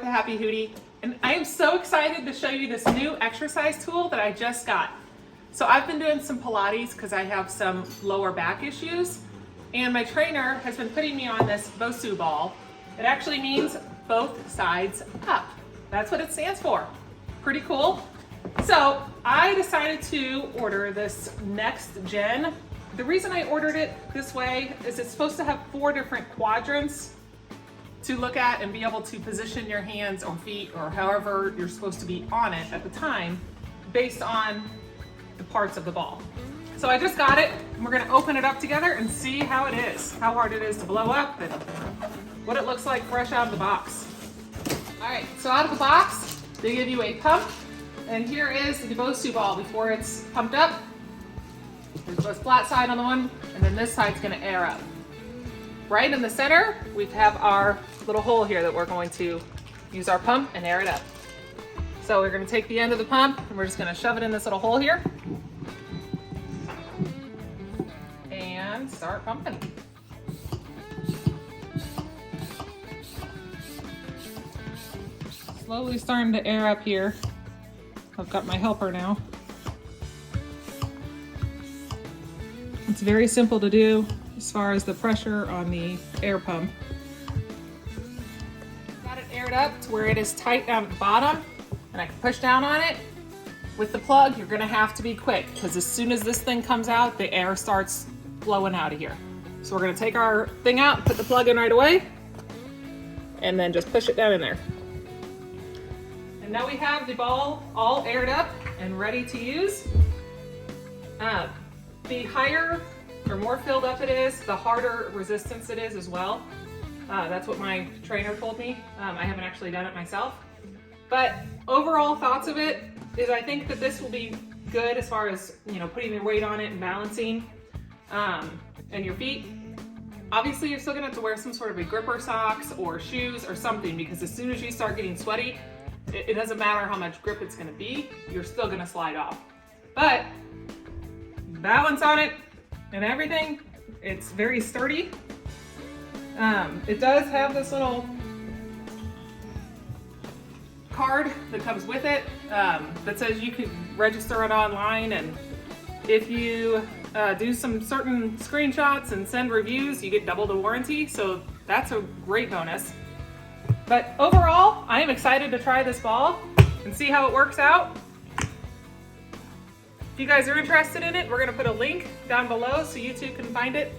with a Happy Hootie, and I am so excited to show you this new exercise tool that I just got. So I've been doing some Pilates because I have some lower back issues, and my trainer has been putting me on this BOSU ball. It actually means both sides up. That's what it stands for. Pretty cool. So I decided to order this Nexgen. The reason I ordered it this way is it's supposed to have 4 different quadrants to look at and be able to position your hands or feet or however you're supposed to be on it at the time based on the parts of the ball. So I just got it, and we're gonna open it up together and see how it is, how hard it is to blow up and what it looks like fresh out of the box. All right, so out of the box, they give you a pump, and here is the BOSU ball before it's pumped up. There's a flat side on the one, and then this side's gonna air up. Right in the center, we have our little hole here that we're going to use our pump and air it up. So we're gonna take the end of the pump and we're just gonna shove it in this little hole here and start pumping. Slowly starting to air up here. I've got my helper now. It's very simple to do as far as the pressure on the air pump. Got it aired up to where it is tight down at the bottom, and I can push down on it. With the plug, you're gonna have to be quick because as soon as this thing comes out, the air starts flowing out of here. So we're gonna take our thing out, put the plug in right away, and then just push it down in there. And now we have the ball all aired up and ready to use. The higher or more filled up it is, the harder resistance it is as well. That's what my trainer told me. I haven't actually done it myself. But overall thoughts of it is I think that this will be good as far as, putting your weight on it and balancing and your feet. Obviously, you're still gonna have to wear some sort of a gripper socks or shoes or something, because as soon as you start getting sweaty, it doesn't matter how much grip it's gonna be, you're still gonna slide off. But balance on it and everything, it's very sturdy. It does have this little card that comes with it that says you can register it online, and if you do some certain screenshots and send reviews, you get double the warranty, so that's a great bonus. But overall, I am excited to try this ball and see how it works out. If you guys are interested in it, we're gonna put a link down below so you too can find it.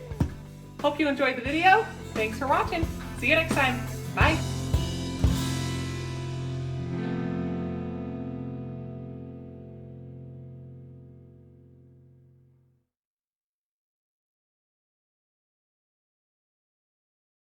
Hope you enjoyed the video. Thanks for watching. See you next time. Bye.